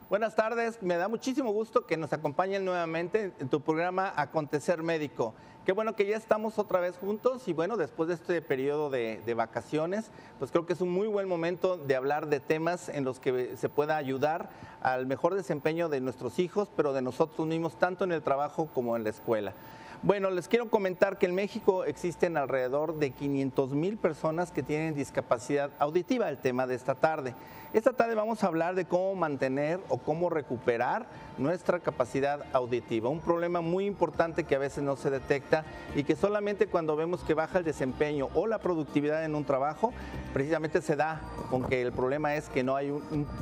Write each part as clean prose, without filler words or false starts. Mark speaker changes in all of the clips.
Speaker 1: Buenas tardes, me da muchísimo gusto que nos acompañen nuevamente en tu programa Acontecer Médico. Qué bueno que ya estamos otra vez juntos y bueno, después de este periodo de vacaciones, pues creo que es un muy buen momento de hablar de temas en los que se pueda ayudar al mejor desempeño de nuestros hijos, pero de nosotros mismos, tanto en el trabajo como en la escuela. Bueno, les quiero comentar que en México existen alrededor de 500,000 personas que tienen discapacidad auditiva, el tema de esta tarde. Esta tarde vamos a hablar de cómo mantener o cómo recuperar nuestra capacidad auditiva, un problema muy importante que a veces no se detecta y que solamente cuando vemos que baja el desempeño o la productividad en un trabajo, precisamente se da con que el problema es que no hay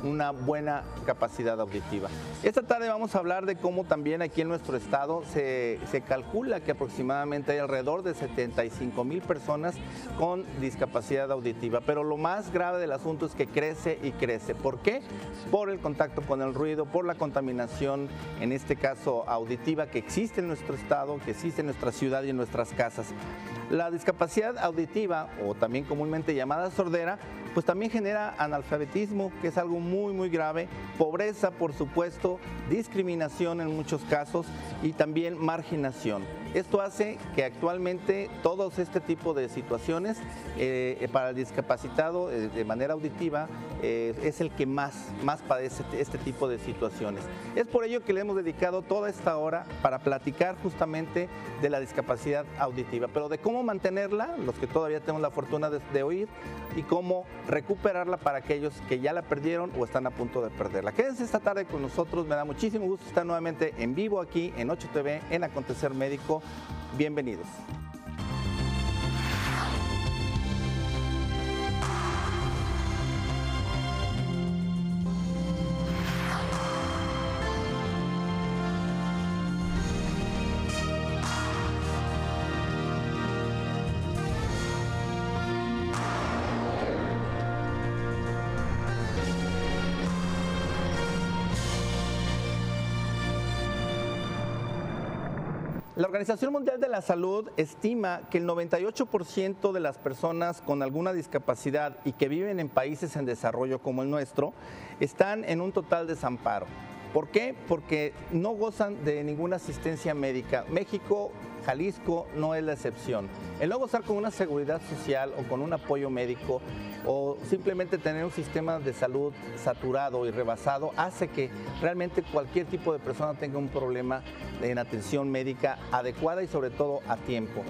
Speaker 1: una buena capacidad auditiva. Esta tarde vamos a hablar de cómo también aquí en nuestro estado se calcula que aproximadamente hay alrededor de 75,000 personas con discapacidad auditiva, pero lo más grave del asunto es que crece y crece. ¿Por qué? Por el contacto con el ruido, por la contaminación, en este caso auditiva, que existe en nuestro estado, que existe en nuestra ciudad y en nuestras casas. La discapacidad auditiva, o también comúnmente llamada sordera, pues también genera analfabetismo, que es algo muy grave, pobreza, por supuesto, discriminación en muchos casos y también marginación. Esto hace que actualmente todos este tipo de situaciones para el discapacitado de manera auditiva es el que más padece este tipo de situaciones. Es por ello que le hemos dedicado toda esta hora para platicar justamente de la discapacidad auditiva, pero de cómo mantenerla, los que todavía tenemos la fortuna de oír, y cómo recuperarla para aquellos que ya la perdieron o están a punto de perderla. Quédense esta tarde con nosotros, me da muchísimo gusto estar nuevamente en vivo aquí en 8TV en Acontecer Médico. Bienvenidos. La Organización Mundial de la Salud estima que el 98% de las personas con alguna discapacidad y que viven en países en desarrollo como el nuestro están en un total desamparo. ¿Por qué? Porque no gozan de ninguna asistencia médica. México, Jalisco no es la excepción. El no gozar con una seguridad social o con un apoyo médico o simplemente tener un sistema de salud saturado y rebasado hace que realmente cualquier tipo de persona tenga un problema en atención médica adecuada y sobre todo a tiempo.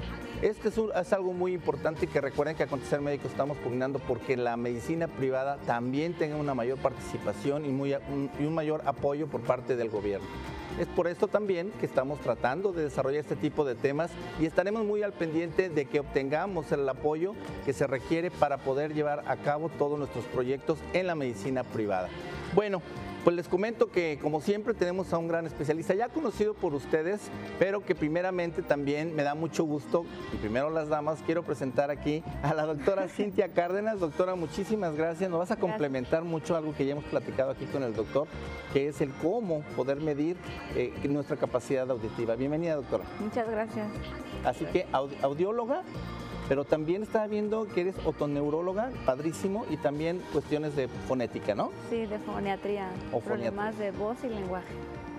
Speaker 1: Este es algo muy importante, que recuerden que Acontecer Médico estamos pugnando porque la medicina privada también tenga una mayor participación y un mayor apoyo por parte del gobierno. Es por esto también que estamos tratando de desarrollar este tipo de temas y estaremos muy al pendiente de que obtengamos el apoyo que se requiere para poder llevar a cabo todos nuestros proyectos en la medicina privada. Bueno, pues les comento que como siempre tenemos a un gran especialista ya conocido por ustedes, pero que primeramente también me da mucho gusto, y primero las damas, quiero presentar aquí a la doctora Cintia Cárdenas. Doctora, muchísimas gracias. Nos vas a complementar mucho algo que ya hemos platicado aquí con el doctor, que es el cómo poder medir nuestra capacidad auditiva. Bienvenida, doctora.
Speaker 2: Muchas gracias.
Speaker 1: Así que audióloga, pero también estaba viendo que eres otoneuróloga, padrísimo, y también cuestiones de fonética, ¿no?
Speaker 2: Sí, de foniatría, problemas de voz y lenguaje.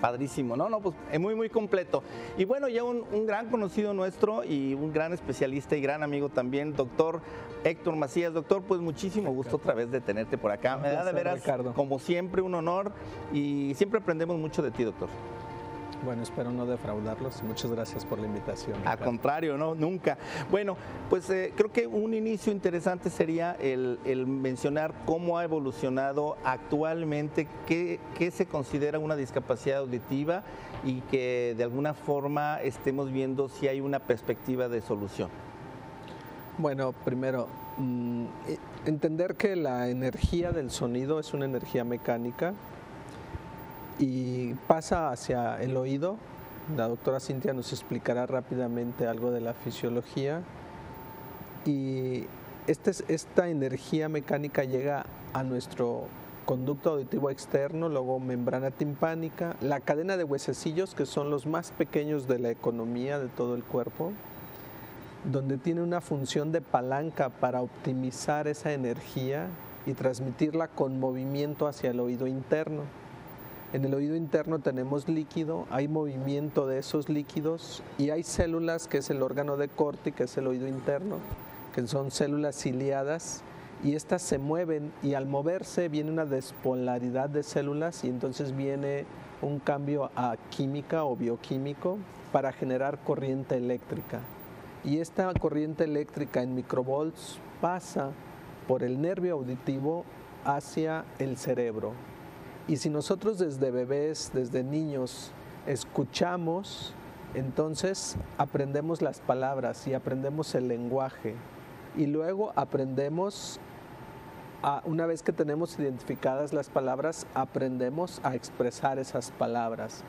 Speaker 1: Padrísimo, ¿no? Pues muy completo. Y bueno, ya un gran conocido nuestro y un gran especialista y gran amigo también, doctor Héctor Macías. Doctor, pues muchísimo gusto otra vez de tenerte por acá. Me da de veras, Ricardo, como siempre, un honor y siempre aprendemos mucho de ti, doctor.
Speaker 3: Bueno, espero no defraudarlos. Muchas gracias por la invitación.
Speaker 1: Al contrario, no, nunca. Bueno, pues creo que un inicio interesante sería el mencionar cómo ha evolucionado actualmente, qué se considera una discapacidad auditiva y que de alguna forma estemos viendo si hay una perspectiva de solución.
Speaker 3: Bueno, primero, entender que la energía del sonido es una energía mecánica y pasa hacia el oído. La doctora Cintia nos explicará rápidamente algo de la fisiología. Y esta energía mecánica llega a nuestro conducto auditivo externo, luego membrana timpánica, la cadena de huesecillos, que son los más pequeños de la economía de todo el cuerpo, donde tiene una función de palanca para optimizar esa energía y transmitirla con movimiento hacia el oído interno. En el oído interno tenemos líquido, hay movimiento de esos líquidos y hay células, que es el órgano de Corti, que es el oído interno, que son células ciliadas, y estas se mueven, y al moverse viene una despolaridad de células y entonces viene un cambio a química o bioquímico para generar corriente eléctrica. Y esta corriente eléctrica en microvolts pasa por el nervio auditivo hacia el cerebro. Y si nosotros desde bebés, desde niños, escuchamos, entonces aprendemos las palabras y aprendemos el lenguaje. Y luego aprendemos, una vez que tenemos identificadas las palabras, aprendemos a expresar esas palabras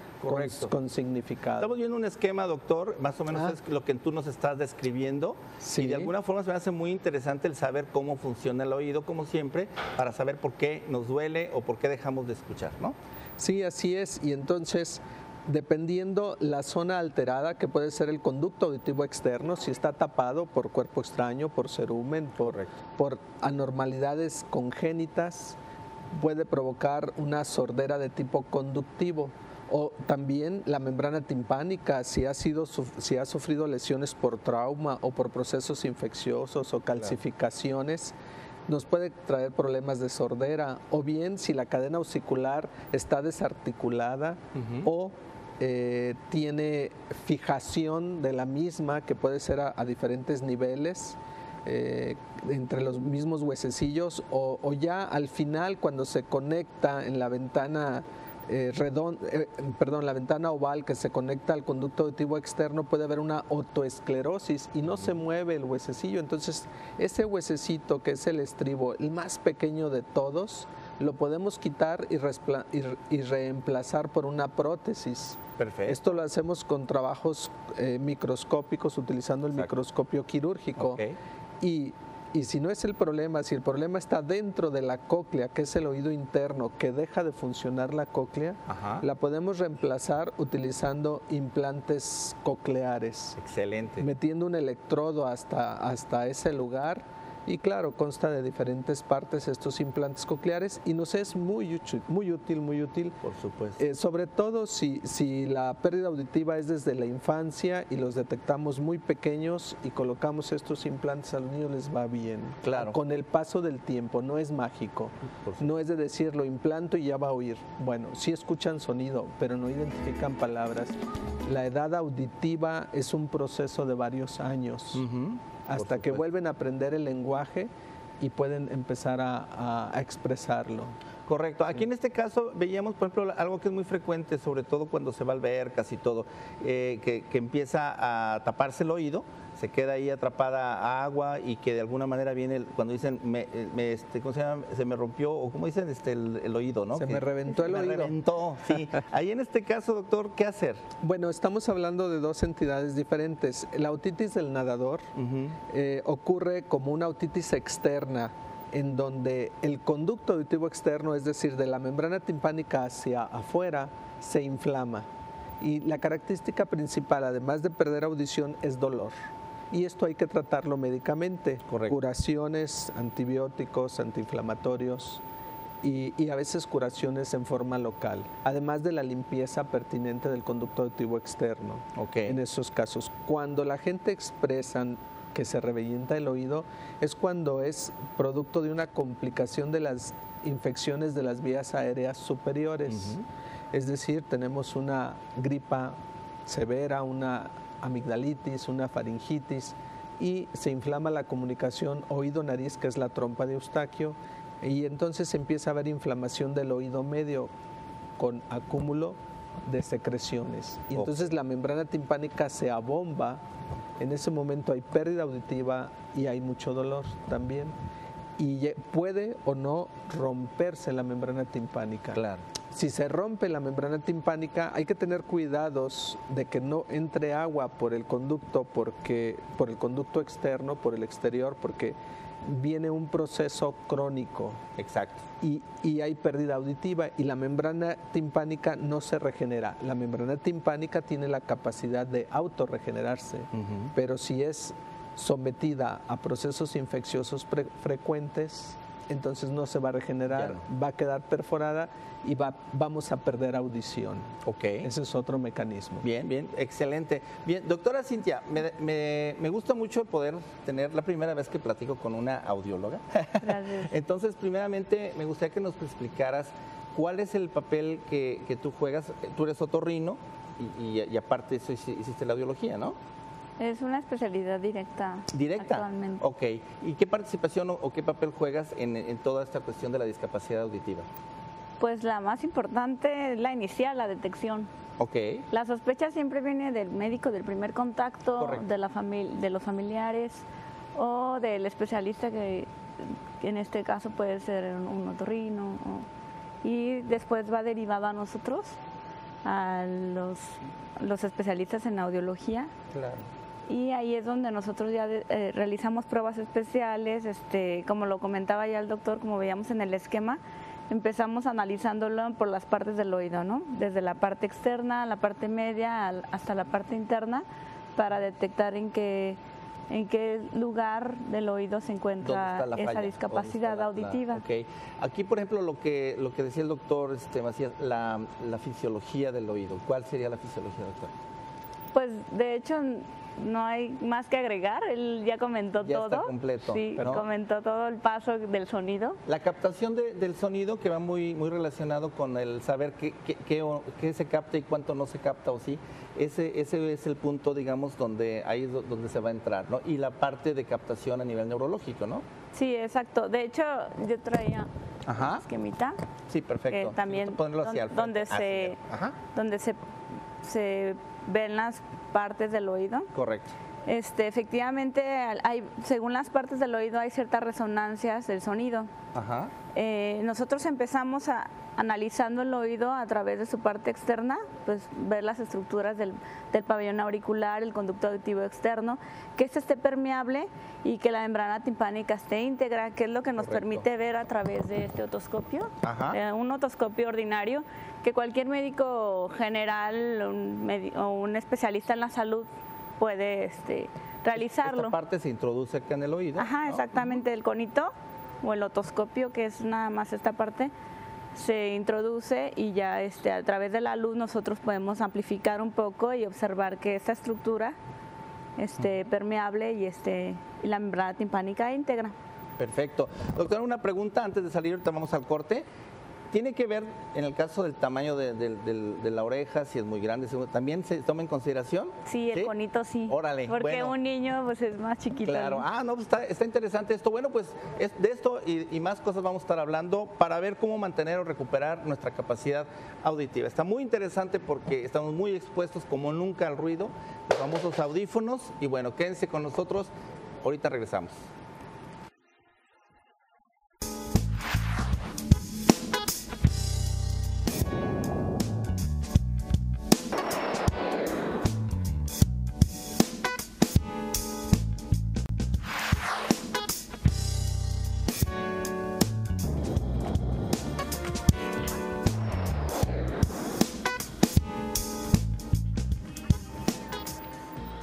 Speaker 3: con significado.
Speaker 1: Estamos viendo un esquema, doctor, más o menos es lo que tú nos estás describiendo.
Speaker 3: Sí.
Speaker 1: Y de alguna forma se me hace muy interesante el saber cómo funciona el oído, como siempre, para saber por qué nos duele o por qué dejamos de escuchar, ¿no?
Speaker 3: Sí, así es. Y entonces, dependiendo la zona alterada, que puede ser el conducto auditivo externo, si está tapado por cuerpo extraño, por cerumen, por anormalidades congénitas, puede provocar una sordera de tipo conductivo. O también la membrana timpánica, si ha sufrido lesiones por trauma o por procesos infecciosos o calcificaciones, nos puede traer problemas de sordera. O bien si la cadena ossicular está desarticulada o tiene fijación de la misma, que puede ser a diferentes niveles, entre los mismos huesecillos, o ya al final, cuando se conecta en la ventana la ventana oval que se conecta al conducto auditivo externo, puede haber una otoesclerosis y no se mueve el huesecillo. Entonces, ese huesecito, que es el estribo, el más pequeño de todos, lo podemos quitar y reemplazar por una prótesis.
Speaker 1: Perfecto.
Speaker 3: Esto lo hacemos con trabajos microscópicos, utilizando el microscopio quirúrgico. Y si no es el problema, si el problema está dentro de la cóclea, que es el oído interno, que deja de funcionar la cóclea, la podemos reemplazar utilizando implantes cocleares.
Speaker 1: Excelente.
Speaker 3: Metiendo un electrodo hasta ese lugar. Y claro, consta de diferentes partes estos implantes cocleares y nos es muy útil.
Speaker 1: Por supuesto.
Speaker 3: Sobre todo si la pérdida auditiva es desde la infancia y los detectamos muy pequeños y colocamos estos implantes, a los niños les va bien.
Speaker 1: Claro.
Speaker 3: Con el paso del tiempo, no es mágico. No es de decir, lo implanto y ya va a oír. Bueno, sí escuchan sonido, pero no identifican palabras. La edad auditiva es un proceso de varios años. Hasta que vuelven a aprender el lenguaje y pueden empezar a expresarlo.
Speaker 1: Correcto. Aquí en este caso veíamos, por ejemplo, algo que es muy frecuente, sobre todo cuando se va a albercas y todo, que empieza a taparse el oído, se queda ahí atrapada agua y que de alguna manera viene, cuando dicen, ¿cómo se llama? Se me rompió, o ¿cómo dicen? El oído, ¿no?
Speaker 3: Me reventó el oído.
Speaker 1: Me reventó, sí. Ahí en este caso, doctor, ¿qué hacer?
Speaker 3: Bueno, estamos hablando de dos entidades diferentes. La otitis del nadador ocurre como una otitis externa, en donde el conducto auditivo externo, es decir, de la membrana timpánica hacia afuera, se inflama. Y la característica principal, además de perder audición, es dolor. Y esto hay que tratarlo médicamente.
Speaker 1: Correcto.
Speaker 3: Curaciones, antibióticos, antiinflamatorios y a veces curaciones en forma local. Además de la limpieza pertinente del conducto auditivo externo. En esos casos, cuando la gente expresa que se revienta el oído, es cuando es producto de una complicación de las infecciones de las vías aéreas superiores. Es decir, tenemos una gripa severa, una amigdalitis, una faringitis, y se inflama la comunicación oído-nariz, que es la trompa de Eustaquio, y entonces empieza a haber inflamación del oído medio con acúmulo de secreciones. Y entonces la membrana timpánica se abomba. En ese momento hay pérdida auditiva y hay mucho dolor también. Y puede o no romperse la membrana timpánica.
Speaker 1: Claro.
Speaker 3: Si se rompe la membrana timpánica, hay que tener cuidados de que no entre agua por el conducto, por el conducto externo, por el exterior, porque viene un proceso crónico.
Speaker 1: Exacto.
Speaker 3: Y hay pérdida auditiva y la membrana timpánica no se regenera. La membrana timpánica tiene la capacidad de autorregenerarse, pero si es sometida a procesos infecciosos frecuentes, entonces no se va a regenerar, va a quedar perforada y vamos a perder audición.
Speaker 1: Ok.
Speaker 3: Ese es otro mecanismo.
Speaker 1: Bien, bien, excelente. Bien, doctora Cintia, me gusta mucho poder tener la primera vez que platico con una audióloga.
Speaker 2: Gracias.
Speaker 1: Entonces, primeramente, me gustaría que nos explicaras cuál es el papel que tú juegas. Tú eres otorrino y aparte eso hiciste la audiología, ¿no?
Speaker 2: Es una especialidad directa.
Speaker 1: ¿Directa?
Speaker 2: Actualmente.
Speaker 1: Ok. ¿Y qué participación o qué papel juegas en toda esta cuestión de la discapacidad auditiva?
Speaker 2: Pues la más importante es la inicial, la detección.
Speaker 1: Ok.
Speaker 2: La sospecha siempre viene del médico, del primer contacto,
Speaker 1: Correcto.
Speaker 2: de los familiares o del especialista que en este caso puede ser un otorrino. Y después va derivado a nosotros, a los especialistas en audiología.
Speaker 1: Claro.
Speaker 2: Y ahí es donde nosotros ya realizamos pruebas especiales, como lo comentaba ya el doctor, como veíamos en el esquema, empezamos analizándolo por las partes del oído, ¿no? Desde la parte externa, la parte media, hasta la parte interna, para detectar en qué lugar del oído se encuentra esa discapacidad auditiva.
Speaker 1: Ok. Aquí, por ejemplo, lo que decía el doctor Macías, la fisiología del oído. ¿Cuál sería la fisiología, doctor?
Speaker 2: Pues, de hecho, no hay más que agregar, él ya comentó todo.
Speaker 1: Está completo.
Speaker 2: Sí,
Speaker 1: ¿no?
Speaker 2: comentó todo el paso del sonido.
Speaker 1: La captación del sonido, que va muy relacionado con el saber qué se capta y cuánto no se capta o sí, ese es el punto, digamos, donde se va a entrar, ¿no? Y la parte de captación a nivel neurológico, ¿no?
Speaker 2: Sí, exacto. De hecho, yo traía
Speaker 1: Ajá.
Speaker 2: esquemita.
Speaker 1: Sí, perfecto.
Speaker 2: También
Speaker 1: donde
Speaker 2: se ven las partes del oído.
Speaker 1: Correcto.
Speaker 2: Efectivamente, según las partes del oído hay ciertas resonancias del sonido.
Speaker 1: Ajá.
Speaker 2: Nosotros empezamos analizando el oído a través de su parte externa, pues ver las estructuras del pabellón auricular, el conducto auditivo externo, que esté permeable y que la membrana timpánica esté íntegra, que es lo que nos permite ver a través de este otoscopio.
Speaker 1: Ajá.
Speaker 2: Un otoscopio ordinario que cualquier médico general o un especialista en la salud puede realizarlo.
Speaker 1: Esta parte se introduce acá en el oído.
Speaker 2: Ajá, ¿no? Exactamente, el conito o el otoscopio, que es nada más esta parte, se introduce y ya a través de la luz nosotros podemos amplificar un poco y observar que esta estructura permeable y la membrana timpánica íntegra.
Speaker 1: Perfecto. Doctora, una pregunta antes de salir, ahorita vamos al corte. ¿Tiene que ver, en el caso del tamaño de la oreja, si es muy grande, también se toma en consideración?
Speaker 2: Sí, el conito sí.
Speaker 1: Órale.
Speaker 2: Porque un niño pues es más chiquito.
Speaker 1: Claro.
Speaker 2: ¿No?
Speaker 1: Pues está interesante esto. Bueno, pues de esto y más cosas vamos a estar hablando para ver cómo mantener o recuperar nuestra capacidad auditiva. Está muy interesante porque estamos muy expuestos como nunca al ruido, los famosos audífonos. Y bueno, quédense con nosotros. Ahorita regresamos.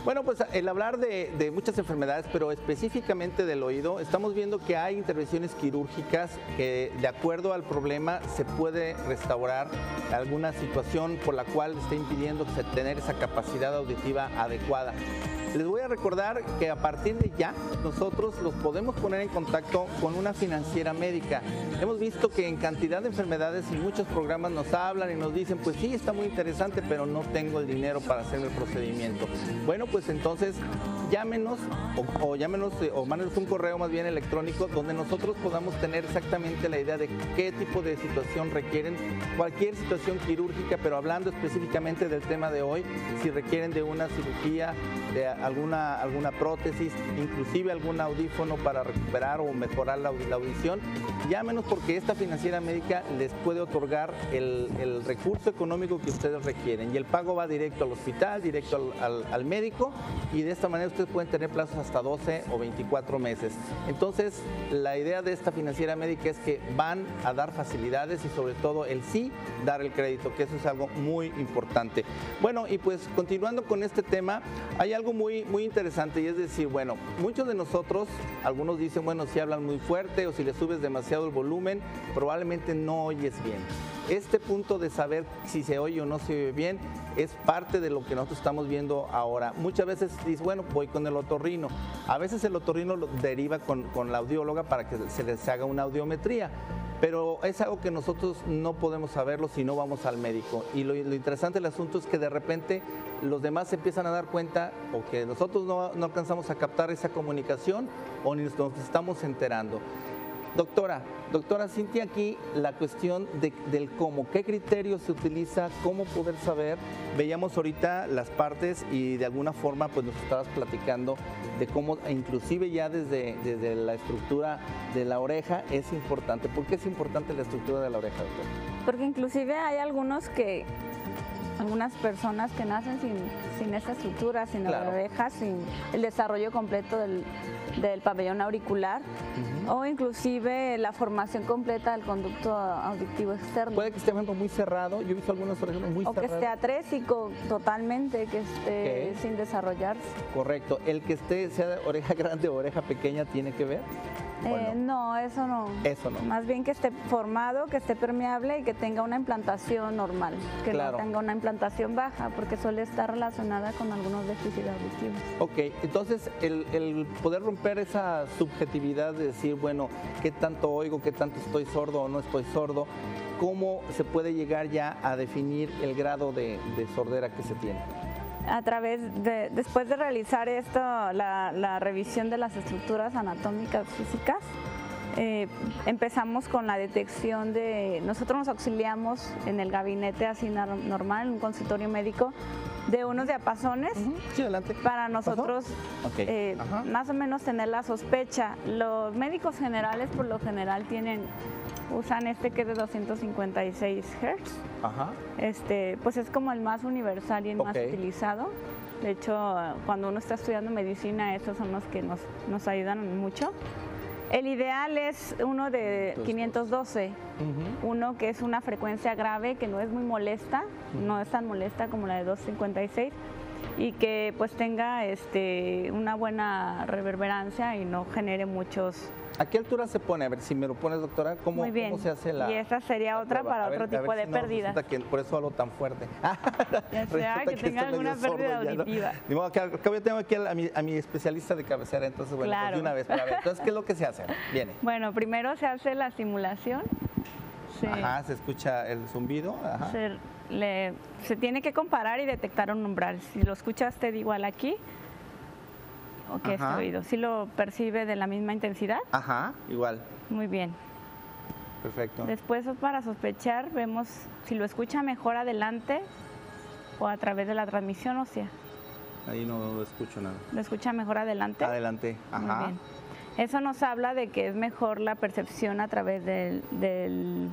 Speaker 1: Bueno, pues el hablar de muchas enfermedades, pero específicamente del oído, estamos viendo que hay intervenciones quirúrgicas que de acuerdo al problema se puede restaurar alguna situación por la cual esté impidiendo tener esa capacidad auditiva adecuada. Les voy a recordar que a partir de ya nosotros los podemos poner en contacto con una financiera médica. Hemos visto que en cantidad de enfermedades y muchos programas nos hablan y nos dicen, pues sí, está muy interesante, pero no tengo el dinero para hacer el procedimiento. Bueno, pues entonces llámenos o mándenos un correo más bien electrónico donde nosotros podamos tener exactamente la idea de qué tipo de situación requieren, cualquier situación quirúrgica, pero hablando específicamente del tema de hoy, si requieren de una cirugía, de alguna prótesis, inclusive algún audífono para recuperar o mejorar la audición, llámenos porque esta financiera médica les puede otorgar el recurso económico que ustedes requieren y el pago va directo al hospital, directo al médico y de esta manera ustedes pueden tener plazos hasta 12 o 24 meses. Entonces, la idea de esta financiera médica es que van a dar facilidades y sobre todo el sí dar el crédito, que eso es algo muy importante. Bueno, y pues continuando con este tema, hay algo muy interesante y es decir, bueno, muchos de nosotros, algunos dicen, bueno, si hablan muy fuerte o si le subes demasiado demasiado el volumen, probablemente no oyes bien. Este punto de saber si se oye o no se oye bien es parte de lo que nosotros estamos viendo ahora. Muchas veces dices, bueno, voy con el otorrino. A veces el otorrino lo deriva con la audióloga para que se les haga una audiometría. Pero es algo que nosotros no podemos saberlo si no vamos al médico. Y lo interesante del asunto es que de repente los demás se empiezan a dar cuenta o que nosotros no alcanzamos a captar esa comunicación o ni nos estamos enterando. Doctora Cintia, aquí la cuestión del cómo, qué criterios se utiliza, cómo poder saber. Veíamos ahorita las partes y de alguna forma pues nos estabas platicando de cómo inclusive ya desde la estructura de la oreja es importante. ¿Por qué es importante la estructura de la oreja, doctor?
Speaker 2: Porque inclusive hay algunas personas que nacen sin esta estructura, sin la oreja, sin el desarrollo completo del pabellón auricular, o inclusive la formación completa del conducto auditivo externo.
Speaker 1: Puede que esté muy cerrado, yo he visto algunas orejas muy cerradas.
Speaker 2: O que esté atrésico totalmente, que esté sin desarrollarse.
Speaker 1: Correcto. ¿El que sea de oreja grande o oreja pequeña tiene que ver?
Speaker 2: No, eso no.
Speaker 1: Eso no.
Speaker 2: Más bien que esté formado, que esté permeable y que tenga una implantación normal, que no tenga una implantación baja, porque suele estar relacionada con algunos déficits auditivos.
Speaker 1: Ok, entonces el poder romper esa subjetividad de decir, bueno, ¿qué tanto oigo, qué tanto estoy sordo o no estoy sordo? ¿Cómo se puede llegar ya a definir el grado de sordera que se tiene?
Speaker 2: A través después de realizar esto, la revisión de las estructuras anatómicas físicas, empezamos con la detección nosotros nos auxiliamos en el gabinete así normal, en un consultorio médico, de unos diapasones.
Speaker 1: Sí, adelante.
Speaker 2: Para nosotros más o menos tener la sospecha. Los médicos generales por lo general usan que es de 256 Hz.
Speaker 1: Ajá.
Speaker 2: Pues es como el más universal y el más utilizado. De hecho, cuando uno está estudiando medicina, estos son los que nos ayudan mucho. El ideal es uno de 512, uno que es una frecuencia grave, que no es muy molesta, no es tan molesta como la de 256, y que pues tenga una buena reverberancia y no genere muchos...
Speaker 1: ¿A qué altura se pone? A ver, si me lo pones, doctora, ¿cómo se hace la...?
Speaker 2: Y esa sería otra para otro tipo de pérdidas.
Speaker 1: Que por eso hablo tan fuerte.
Speaker 2: Ya sea que tenga alguna pérdida auditiva.
Speaker 1: Ni modo, acá yo tengo aquí a mi especialista de cabecera, entonces, bueno, pues de una vez para ver. Entonces, ¿qué es lo que se hace? Viene.
Speaker 2: Bueno, primero se hace la simulación.
Speaker 1: Se escucha el zumbido. Ajá.
Speaker 2: Se tiene que comparar y detectar un umbral. Si lo escucha usted igual aquí, o que este oído, ¿sí lo percibe de la misma intensidad?
Speaker 1: Ajá, igual.
Speaker 2: Muy bien.
Speaker 1: Perfecto.
Speaker 2: Después, para sospechar, vemos si lo escucha mejor adelante o a través de la transmisión ósea.
Speaker 1: Ahí no escucho nada.
Speaker 2: ¿Lo escucha mejor adelante?
Speaker 1: Adelante, ajá.
Speaker 2: Muy bien. Eso nos habla de que es mejor la percepción a través del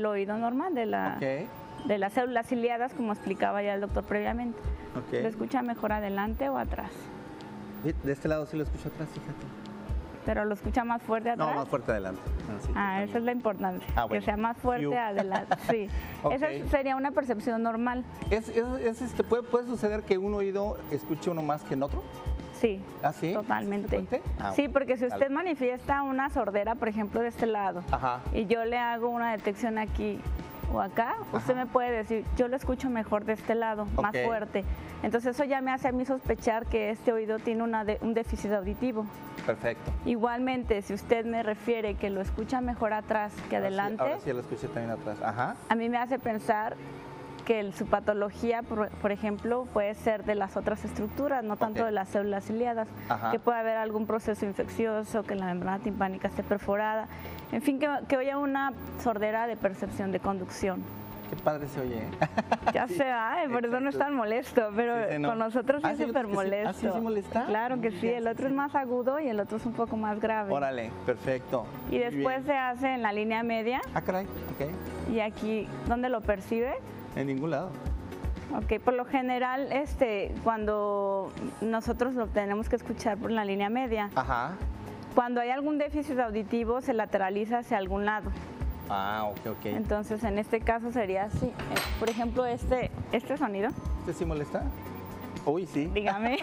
Speaker 2: oído normal, de las células ciliadas, como explicaba ya el doctor previamente. ¿Lo escucha mejor adelante o atrás?
Speaker 1: De este lado sí lo escucho atrás, fíjate.
Speaker 2: ¿Pero lo escucha más fuerte atrás?
Speaker 1: No, más fuerte adelante.
Speaker 2: Esa es la importancia, bueno. Que sea más fuerte adelante. Sí, esa sería una percepción normal.
Speaker 1: ¿Puede suceder que un oído escuche uno más que en otro?
Speaker 2: Sí,
Speaker 1: ¿sí?
Speaker 2: Totalmente. Sí, porque si usted manifiesta una sordera, por ejemplo, de este lado, y yo le hago una detección aquí o acá, usted me puede decir, yo lo escucho mejor de este lado, más fuerte. Entonces eso ya me hace a mí sospechar que este oído tiene un déficit auditivo.
Speaker 1: Perfecto.
Speaker 2: Igualmente, si usted me refiere que lo escucha mejor atrás que adelante,
Speaker 1: ahora sí lo escuché también atrás. Ajá.
Speaker 2: A mí me hace pensar que su patología, por ejemplo, puede ser de las otras estructuras, no tanto de las células ciliadas, que puede haber algún proceso infeccioso, que la membrana timpánica esté perforada, en fin, que haya una sordera de percepción de conducción.
Speaker 1: Qué padre se oye.
Speaker 2: Ya sé, por eso no es tan molesto, pero con nosotros sí es súper molesto.
Speaker 1: ¿Sí molesta?
Speaker 2: Claro que sí, el otro es más agudo y el otro es un poco más grave.
Speaker 1: Órale, perfecto.
Speaker 2: Y después se hace en la línea media.
Speaker 1: Ah, caray, ok.
Speaker 2: Y aquí, ¿dónde lo percibe?
Speaker 1: En ningún lado.
Speaker 2: Ok, por lo general, cuando nosotros lo tenemos que escuchar por la línea media, cuando hay algún déficit auditivo se lateraliza hacia algún lado.
Speaker 1: Ah, ok.
Speaker 2: Entonces, en este caso sería así. Por ejemplo, este sonido.
Speaker 1: ¿Este sí molesta? Uy, sí.
Speaker 2: Dígame,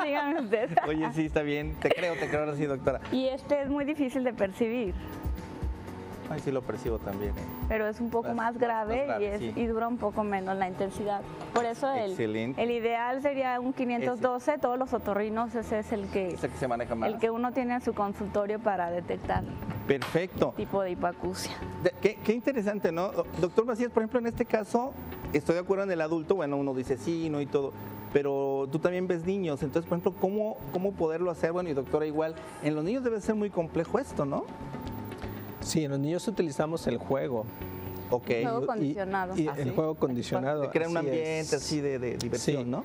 Speaker 2: dígame usted.
Speaker 1: Oye, sí, está bien. Te creo ahora sí, doctora.
Speaker 2: Y es muy difícil de percibir.
Speaker 1: Ay, sí lo percibo también.
Speaker 2: Pero es un poco más grave, y dura un poco menos la intensidad. Por eso el ideal sería un 512, ese. Todos los otorrinos, ese es el que
Speaker 1: se maneja más.
Speaker 2: El que uno tiene en su consultorio para detectar.
Speaker 1: Perfecto.
Speaker 2: Tipo de hipoacusia.
Speaker 1: Qué interesante, ¿no? Doctor Macías, por ejemplo, en este caso, estoy de acuerdo en el adulto, bueno, uno dice sí, no y todo, pero tú también ves niños, entonces, por ejemplo, ¿cómo poderlo hacer? Bueno, y doctora, igual, en los niños debe ser muy complejo esto, ¿no?
Speaker 3: Sí, en los niños utilizamos el juego.
Speaker 1: Okay.
Speaker 2: El juego condicionado.
Speaker 3: Y el juego condicionado.
Speaker 1: De crear un ambiente así de diversión,
Speaker 3: sí,
Speaker 1: ¿no?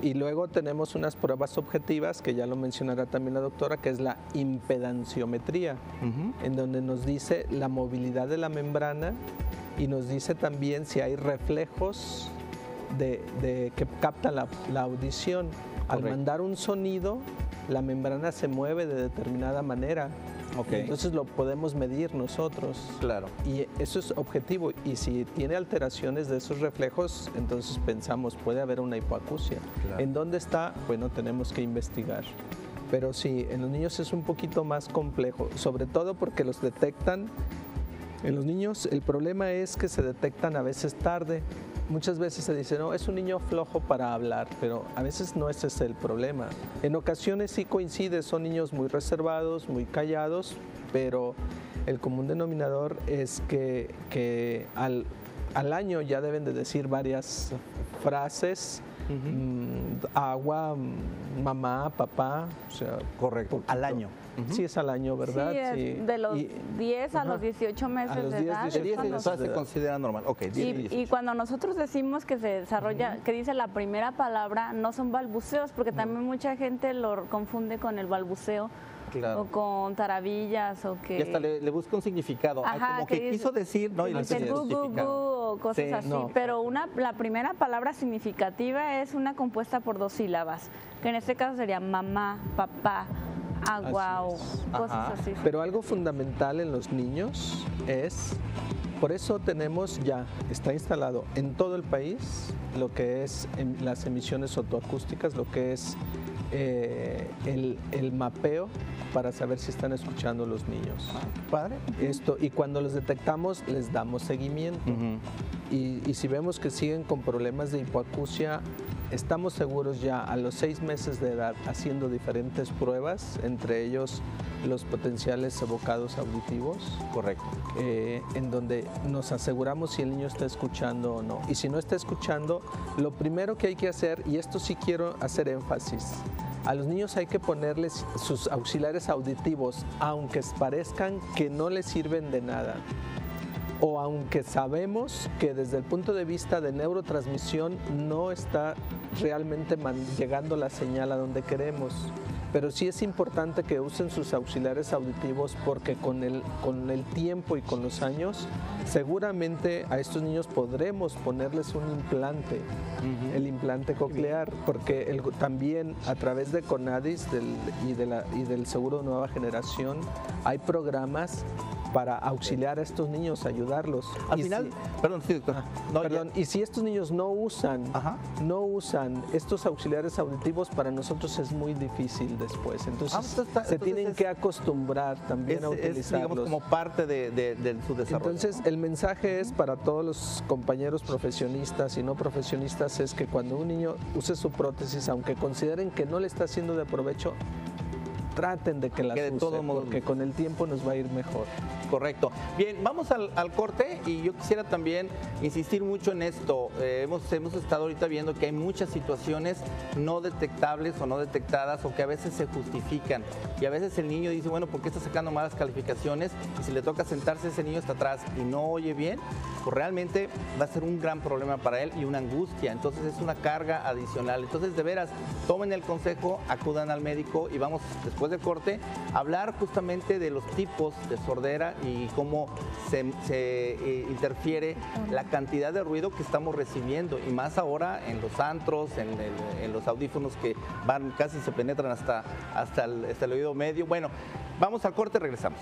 Speaker 3: Y luego tenemos unas pruebas objetivas, que ya lo mencionará también la doctora, que es la impedanciometría, en donde nos dice la movilidad de la membrana y nos dice también si hay reflejos que captan la audición. Correcto. Al mandar un sonido, la membrana se mueve de determinada manera. Okay. Entonces lo podemos medir nosotros.
Speaker 1: Claro.
Speaker 3: Y eso es objetivo. Y si tiene alteraciones de esos reflejos, entonces pensamos, puede haber una hipoacusia. Claro. ¿En dónde está? Bueno, tenemos que investigar. Pero sí, en los niños es un poquito más complejo, sobre todo porque los detectan. En los niños el problema es que se detectan a veces tarde. Muchas veces se dice, no, es un niño flojo para hablar, pero a veces no ese es el problema. En ocasiones sí coincide, son niños muy reservados, muy callados, pero el común denominador es que al año ya deben de decir varias frases, agua, mamá, papá, o sea,
Speaker 1: correcto, al año.
Speaker 3: Sí, es al año, ¿verdad?
Speaker 2: Sí, de los 10 a los 18 meses de edad.
Speaker 1: De 10 se considera normal. Okay, 10
Speaker 2: y cuando nosotros decimos que se desarrolla, que dice la primera palabra, no son balbuceos, porque también mucha gente lo confunde con el balbuceo. Claro. O con tarabillas o que...
Speaker 1: Y hasta le busca un significado.
Speaker 2: Ajá,
Speaker 1: como que quiso decir, ¿no? Y le
Speaker 2: dice o cosas así. No. Pero la primera palabra significativa es una compuesta por 2 sílabas, que en este caso sería mamá, papá, agua o cosas así.
Speaker 3: Pero algo fundamental en los niños es, por eso tenemos está instalado en todo el país lo que es las emisiones otoacústicas, lo que es el mapeo para saber si están escuchando los niños.
Speaker 1: Padre.
Speaker 3: Y cuando los detectamos les damos seguimiento. Y si vemos que siguen con problemas de hipoacusia, estamos seguros ya a los 6 meses de edad haciendo diferentes pruebas, entre ellos los potenciales evocados auditivos.
Speaker 1: Correcto.
Speaker 3: En donde nos aseguramos si el niño está escuchando o no. Y si no está escuchando, lo primero que hay que hacer, y esto sí quiero hacer énfasis, a los niños hay que ponerles sus auxiliares auditivos, aunque parezcan que no les sirven de nada. O aunque sabemos que desde el punto de vista de neurotransmisión no está realmente llegando la señal a donde queremos. Pero sí es importante que usen sus auxiliares auditivos porque con el tiempo y con los años seguramente a estos niños podremos ponerles un implante, el implante coclear, porque también a través de CONADIS y del Seguro de Nueva Generación hay programas para auxiliar a estos niños, ayudarlos.
Speaker 1: Al final, perdón, sí, doctor.
Speaker 3: Y si estos niños no usan estos auxiliares auditivos, para nosotros es muy difícil después. Entonces, tienen que acostumbrar también a utilizarlos.
Speaker 1: Es, digamos, como parte de su desarrollo.
Speaker 3: Entonces, el mensaje es para todos los compañeros profesionistas y no profesionistas, es que cuando un niño use su prótesis, aunque consideren que no le está haciendo de provecho, traten de que las use, porque con el tiempo nos va a ir mejor.
Speaker 1: Correcto. Bien, vamos al corte y yo quisiera también insistir mucho en esto. Hemos estado ahorita viendo que hay muchas situaciones no detectables o no detectadas o que a veces se justifican. Y a veces el niño dice, bueno, ¿por qué está sacando malas calificaciones? Y si le toca sentarse, ese niño está atrás y no oye bien, pues realmente va a ser un gran problema para él y una angustia. Entonces es una carga adicional. Entonces, de veras, tomen el consejo, acudan al médico y vamos después de corte a hablar justamente de los tipos de sordera y cómo se interfiere la cantidad de ruido que estamos recibiendo y más ahora en los antros, en los audífonos que van casi se penetran hasta el oído medio. Bueno, vamos al corte, regresamos.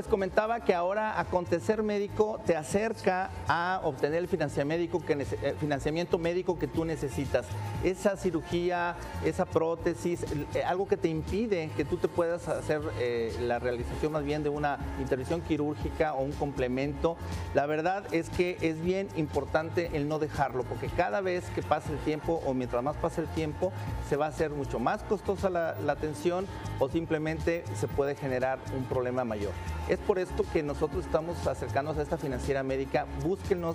Speaker 1: les comentaba que ahora Acontecer Médico te acerca a obtener el financiamiento médico que tú necesitas. Esa cirugía, esa prótesis, algo que te impide que tú te puedas hacer la realización más bien de una intervención quirúrgica o un complemento. La verdad es que es bien importante el no dejarlo, porque cada vez que pase el tiempo o mientras más pase el tiempo, se va a hacer mucho más costosa la atención o simplemente se puede generar un problema mayor. Es por esto que nosotros estamos acercándonos a esta financiera médica. Búsquenos,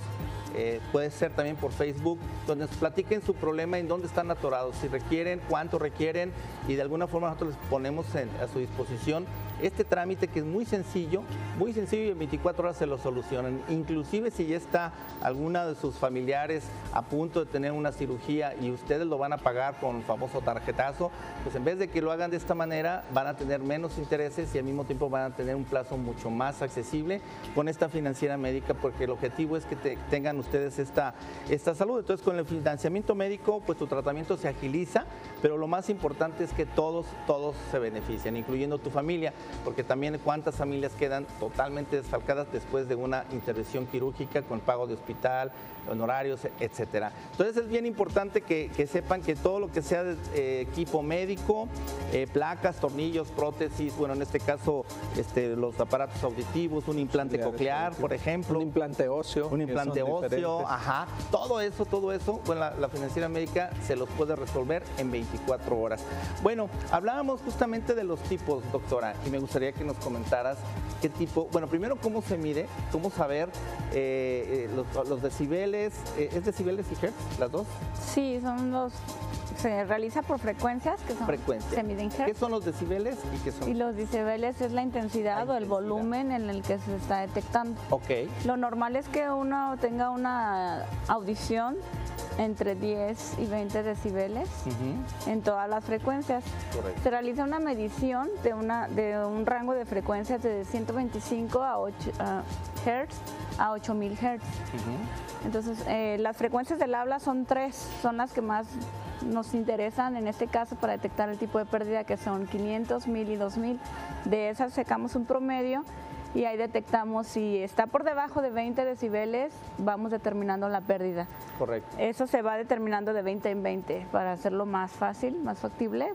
Speaker 1: puede ser también por Facebook, donde nos platiquen su problema, en dónde están atorados, si requieren, cuánto requieren, y de alguna forma nosotros les ponemos a su disposición este trámite que es muy sencillo y en 24 horas se lo solucionan. Inclusive si ya está alguna de sus familiares a punto de tener una cirugía y ustedes lo van a pagar con el famoso tarjetazo, pues en vez de que lo hagan de esta manera, van a tener menos intereses y al mismo tiempo van a tener un plazo mucho más accesible con esta financiera médica, porque el objetivo es que tengan ustedes esta salud. Entonces, con el financiamiento médico, pues tu tratamiento se agiliza, pero lo más importante es que todos se benefician, incluyendo tu familia, porque también cuántas familias quedan totalmente desfalcadas después de una intervención quirúrgica con pago de hospital, honorarios, etcétera. Entonces es bien importante que sepan que todo lo que sea de equipo médico, placas, tornillos, prótesis, bueno, en este caso los aparatos auditivos, un implante coclear, por ejemplo.
Speaker 3: Un implante óseo.
Speaker 1: Un implante óseo, ajá. Todo eso, bueno, la financiera médica se los puede resolver en 24 horas. Bueno, hablábamos justamente de los tipos, doctora, y me gustaría que nos comentaras qué tipo, bueno, primero cómo se mide, cómo saber los decibeles, ¿es decibeles y hertz, las dos?
Speaker 2: Sí, se realiza por frecuencias, que son se miden hertz.
Speaker 1: ¿Qué son los decibeles y qué son?
Speaker 2: Y los decibeles es la intensidad o el volumen en el que se está detectando.
Speaker 1: Ok.
Speaker 2: Lo normal es que uno tenga una audición entre 10 y 20 decibeles en todas las frecuencias.
Speaker 1: Correcto.
Speaker 2: Se realiza una medición de un rango de frecuencias de 125 Hz a 8000 Hz. Entonces, las frecuencias del habla son 3, son las que más nos interesan en este caso para detectar el tipo de pérdida, que son 500, 1000 y 2000. De esas sacamos un promedio y ahí detectamos si está por debajo de 20 decibeles, vamos determinando la pérdida.
Speaker 1: Correcto.
Speaker 2: Eso se va determinando de 20 en 20 para hacerlo más fácil, más factible.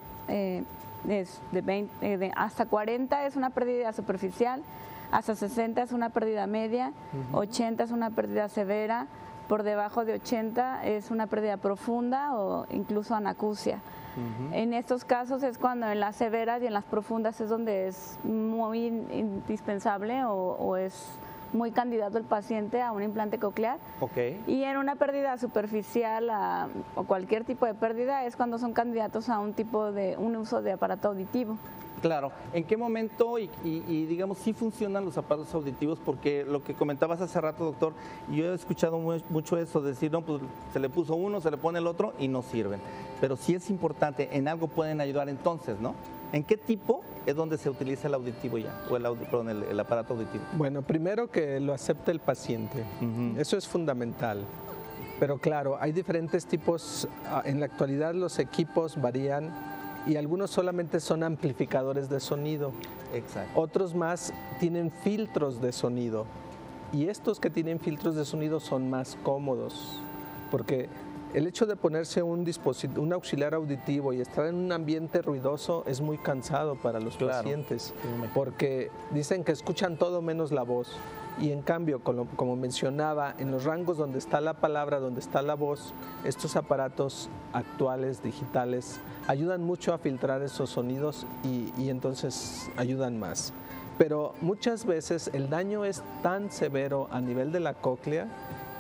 Speaker 2: Hasta 40 es una pérdida superficial, hasta 60 es una pérdida media, 80 es una pérdida severa, por debajo de 80 es una pérdida profunda o incluso anacusia. En estos casos es cuando en las severas y en las profundas es donde es muy indispensable o es muy candidato el paciente a un implante coclear.
Speaker 1: Okay.
Speaker 2: Y en una pérdida superficial o cualquier tipo de pérdida es cuando son candidatos a un uso de aparato auditivo.
Speaker 1: Claro. ¿En qué momento y digamos sí funcionan los aparatos auditivos? Porque lo que comentabas hace rato, doctor, yo he escuchado mucho eso, decir, no, pues se le puso uno, se le pone el otro y no sirven. Pero sí es importante, en algo pueden ayudar entonces, ¿no? ¿En qué tipo es donde se utiliza el auditivo ya? O el aparato auditivo.
Speaker 3: Bueno, primero que lo acepte el paciente. Eso es fundamental. Pero claro, hay diferentes tipos. En la actualidad los equipos varían y algunos solamente son amplificadores de sonido.
Speaker 1: Exacto.
Speaker 3: Otros más tienen filtros de sonido. Y estos que tienen filtros de sonido son más cómodos, porque el hecho de ponerse un auxiliar auditivo y estar en un ambiente ruidoso es muy cansado para los pacientes, porque dicen que escuchan todo menos la voz. Y en cambio, como mencionaba, en los rangos donde está la palabra, donde está la voz, estos aparatos actuales, digitales, ayudan mucho a filtrar esos sonidos y entonces ayudan más. Pero muchas veces el daño es tan severo a nivel de la cóclea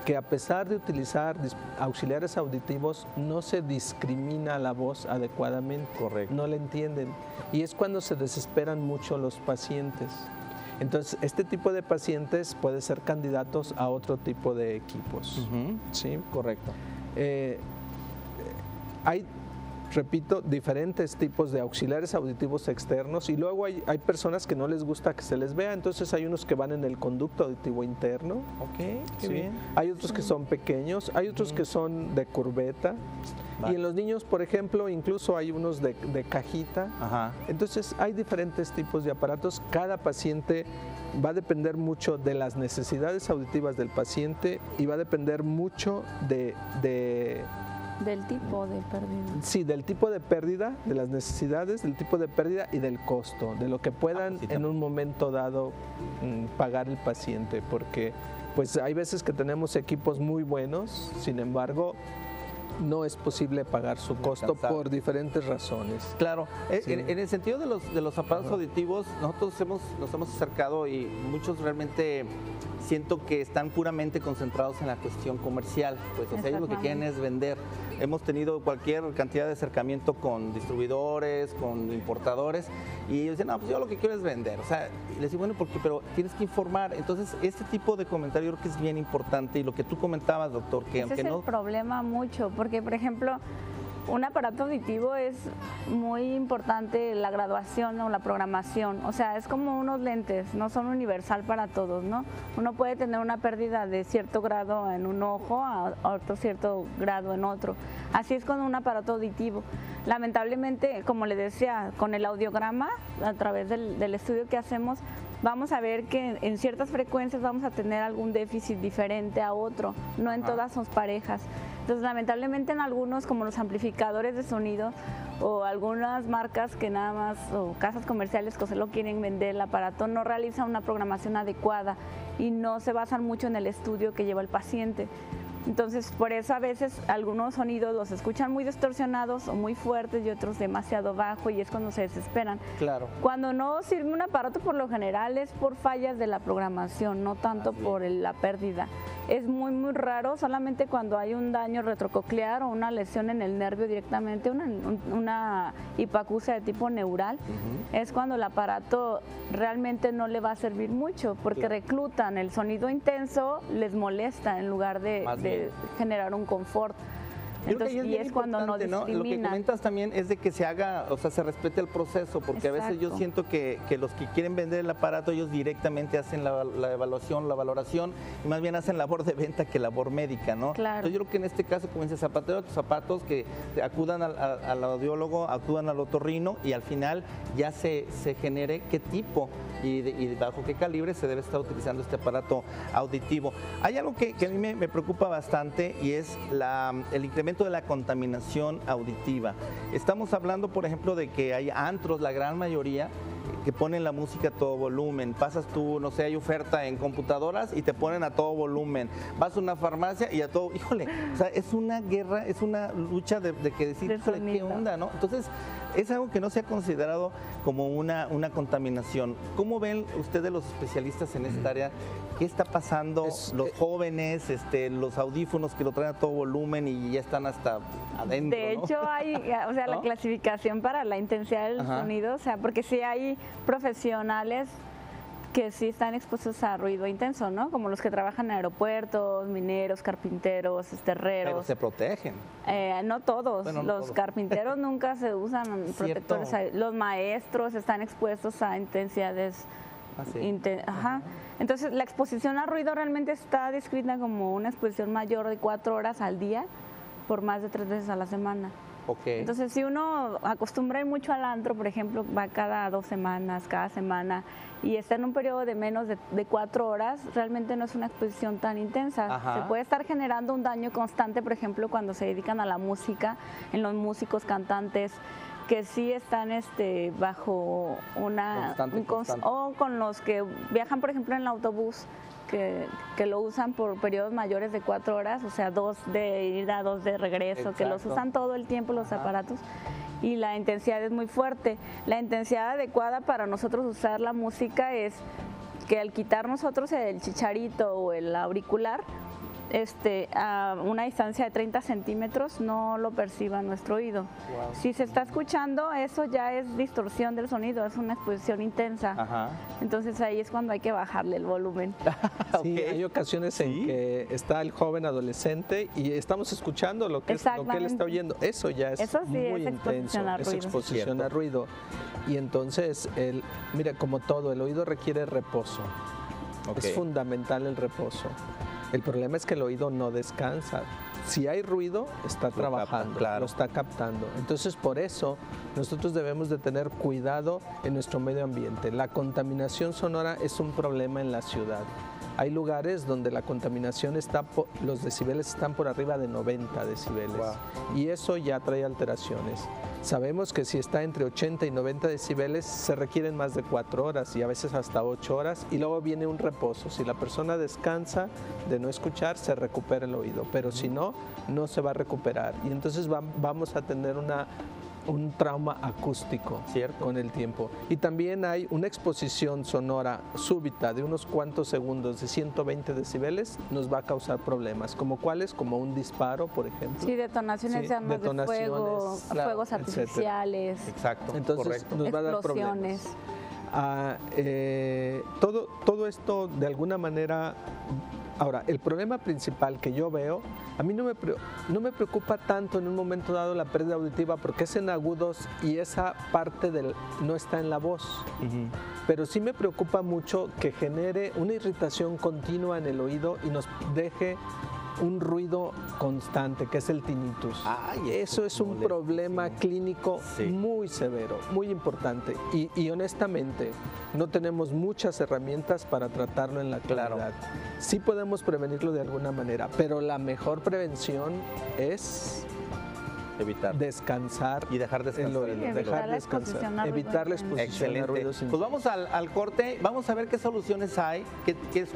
Speaker 3: que a pesar de utilizar auxiliares auditivos no se discrimina la voz adecuadamente.
Speaker 1: Correcto.
Speaker 3: No la entienden. Y es cuando se desesperan mucho los pacientes. Entonces, este tipo de pacientes puede ser candidatos a otro tipo de equipos. ¿Sí?
Speaker 1: Correcto.
Speaker 3: repito, diferentes tipos de auxiliares auditivos externos, y luego hay personas que no les gusta que se les vea, entonces hay unos que van en el conducto auditivo interno.
Speaker 1: Ok, qué
Speaker 3: ¿sí?
Speaker 1: bien.
Speaker 3: Hay otros que son pequeños, hay otros que son de curveta, y en los niños, por ejemplo, incluso hay unos de cajita.
Speaker 1: Ajá.
Speaker 3: Entonces hay diferentes tipos de aparatos. Cada paciente va a depender mucho de las necesidades auditivas del paciente y va a depender mucho
Speaker 2: del tipo de pérdida.
Speaker 3: Sí, del tipo de pérdida, de las necesidades, del tipo de pérdida y del costo, de lo que puedan en un momento dado pagar el paciente, porque pues hay veces que tenemos equipos muy buenos, sin embargo, no es posible pagar su costo por diferentes razones.
Speaker 1: Claro,
Speaker 3: Sí.
Speaker 1: en el sentido de los aparatos auditivos, nosotros nos hemos acercado y muchos realmente siento que están puramente concentrados en la cuestión comercial, pues o sea, ellos lo que quieren es vender. Hemos tenido cualquier cantidad de acercamiento con distribuidores, con importadores, y ellos dicen, no, pues yo lo que quiero es vender. O sea, y les digo, bueno, pero tienes que informar. Entonces, este tipo de comentario yo creo que es bien importante, y lo que tú comentabas, doctor, que
Speaker 2: Ese
Speaker 1: aunque
Speaker 2: es
Speaker 1: no...
Speaker 2: el problema mucho, porque por ejemplo, un aparato auditivo es muy importante la graduación o la programación, o sea, es como unos lentes, no son universal para todos, ¿no? Uno puede tener una pérdida de cierto grado en un ojo a otro cierto grado en otro. Así es con un aparato auditivo. Lamentablemente, como le decía, con el audiograma, a través del estudio que hacemos, vamos a ver que en ciertas frecuencias vamos a tener algún déficit diferente a otro, no en todas son parejas. Entonces, lamentablemente en algunos, como los amplificadores de sonido o algunas marcas que nada más, o casas comerciales que solo quieren vender el aparato, no realizan una programación adecuada y no se basan mucho en el estudio que lleva el paciente. Entonces, por eso a veces algunos sonidos los escuchan muy distorsionados o muy fuertes y otros demasiado bajo, y es cuando se desesperan.
Speaker 1: Claro.
Speaker 2: Cuando no sirve un aparato, por lo general es por fallas de la programación, no tanto por la pérdida. Es muy, muy raro, solamente cuando hay un daño retrococlear o una lesión en el nervio directamente, una hipoacusia de tipo neural, es cuando el aparato realmente no le va a servir mucho, porque reclutan el sonido intenso, les molesta en lugar de generar un confort. Entonces, y es cuando no discriminan.
Speaker 1: Lo que comentas también es de que se haga, o sea, se respete el proceso, porque a veces yo siento que los que quieren vender el aparato, ellos directamente hacen la evaluación, la valoración, y más bien hacen labor de venta que labor médica, ¿no?
Speaker 2: Claro.
Speaker 1: Entonces yo creo que en este caso, como dice, zapatero a tus zapatos, que acudan al audiólogo, acudan al otorrino, y al final ya se genere qué tipo y bajo qué calibre se debe estar utilizando este aparato auditivo. Hay algo que a mí me preocupa bastante, y es el incremento de la contaminación auditiva. Estamos hablando, por ejemplo, de que hay antros, la gran mayoría, que ponen la música a todo volumen. Pasas tú, no sé, hay oferta en computadoras y te ponen a todo volumen. Vas a una farmacia y a todo, híjole, o sea, es una guerra, es una lucha de que decir, híjole, ¿qué onda, no? Entonces, es algo que no se ha considerado como una contaminación. ¿Cómo ven ustedes, los especialistas en esta área? ¿Qué está pasando? Los jóvenes, los audífonos que lo traen a todo volumen y ya están hasta adentro,
Speaker 2: De hecho, hay, o sea, la clasificación para la intensidad del sonido, o sea, porque sí hay profesionales que sí están expuestos a ruido intenso, ¿no? Como los que trabajan en aeropuertos, mineros, carpinteros, herreros.
Speaker 1: Pero se protegen.
Speaker 2: No todos.
Speaker 1: Bueno, no
Speaker 2: los
Speaker 1: todos.
Speaker 2: carpinteros nunca se usan protectores. Los maestros están expuestos a intensidades. Entonces, la exposición a ruido realmente está descrita como una exposición mayor de 4 horas al día por más de 3 veces a la semana.
Speaker 1: Okay.
Speaker 2: Entonces, si uno acostumbra a ir mucho al antro, por ejemplo, va cada 2 semanas, cada semana, y está en un periodo de menos de 4 horas, realmente no es una exposición tan intensa. Se puede estar generando un daño constante, por ejemplo, cuando se dedican a la música, en los músicos, cantantes, que sí están bajo una...
Speaker 1: Constante.
Speaker 2: O con los que viajan, por ejemplo, en el autobús, que lo usan por periodos mayores de 4 horas, o sea, 2 de ida, 2 de regreso. Exacto. Que los usan todo el tiempo los aparatos, y la intensidad es muy fuerte. La intensidad adecuada para nosotros usar la música es que al quitar nosotros el chicharito o el auricular, a una distancia de 30 centímetros no lo perciba nuestro oído.
Speaker 1: Wow.
Speaker 2: Si se está escuchando, eso ya es distorsión del sonido, es una exposición intensa.
Speaker 1: Ajá.
Speaker 2: Entonces ahí es cuando hay que bajarle el volumen.
Speaker 3: Sí,
Speaker 1: Ok.
Speaker 3: hay ocasiones en que está el joven adolescente y estamos escuchando lo que él está oyendo. Eso ya es
Speaker 2: Eso sí,
Speaker 3: muy
Speaker 2: es
Speaker 3: intenso,
Speaker 2: exposición al
Speaker 3: es
Speaker 2: ruido.
Speaker 3: exposición
Speaker 1: Cierto.
Speaker 3: al ruido. Y entonces, mira, como todo, el oído requiere reposo.
Speaker 1: Ok.
Speaker 3: Es fundamental el reposo. El problema es que el oído no descansa. Si hay ruido, está trabajando,
Speaker 1: claro.
Speaker 3: lo está captando. Entonces, por eso, nosotros debemos de tener cuidado en nuestro medio ambiente. La contaminación sonora es un problema en la ciudad. Hay lugares donde la contaminación los decibeles están por arriba de 90 decibeles.
Speaker 1: Wow.
Speaker 3: Y eso ya trae alteraciones. Sabemos que si está entre 80 y 90 decibeles se requieren más de 4 horas y a veces hasta 8 horas y luego viene un reposo. Si la persona descansa de no escuchar, se recupera el oído, pero si no, no se va a recuperar. Y entonces vamos a tener un trauma acústico.
Speaker 1: Cierto.
Speaker 3: Con el tiempo. Y también hay una exposición sonora súbita de unos cuantos segundos de 120 decibeles, nos va a causar problemas. ¿Como cuáles? Como un disparo, por ejemplo.
Speaker 2: Sí, detonaciones
Speaker 3: Sí,
Speaker 2: de armas de fuego,
Speaker 3: detonaciones, claro,
Speaker 2: fuegos
Speaker 3: etcétera.
Speaker 2: artificiales,
Speaker 1: Exacto.
Speaker 3: Entonces
Speaker 1: Correcto.
Speaker 3: nos va a dar
Speaker 2: explosiones.
Speaker 3: problemas. Todo esto de alguna manera. Ahora, el problema principal que yo veo, a mí no me preocupa tanto en un momento dado la pérdida auditiva porque es en agudos y esa parte no está en la voz.
Speaker 1: Ujú.
Speaker 3: Pero sí me preocupa mucho que genere una irritación continua en el oído y nos deje un ruido constante, que es el tinnitus.
Speaker 1: Ay,
Speaker 3: Eso es un problema clínico
Speaker 1: Sí.
Speaker 3: muy severo, muy importante. Y honestamente, no tenemos muchas herramientas para tratarlo en la
Speaker 1: Claro.
Speaker 3: actualidad. Sí podemos prevenirlo de alguna manera, pero la mejor prevención es
Speaker 1: Evitar.
Speaker 3: descansar
Speaker 1: Y dejar descansar
Speaker 3: el oído,
Speaker 1: el oído.
Speaker 2: Evitar la exposición a ruido
Speaker 3: evitar la
Speaker 2: intenso.
Speaker 3: exposición a
Speaker 1: Excelente.
Speaker 3: ruidos
Speaker 1: Pues
Speaker 3: intensos.
Speaker 1: vamos al corte, vamos a ver qué soluciones hay,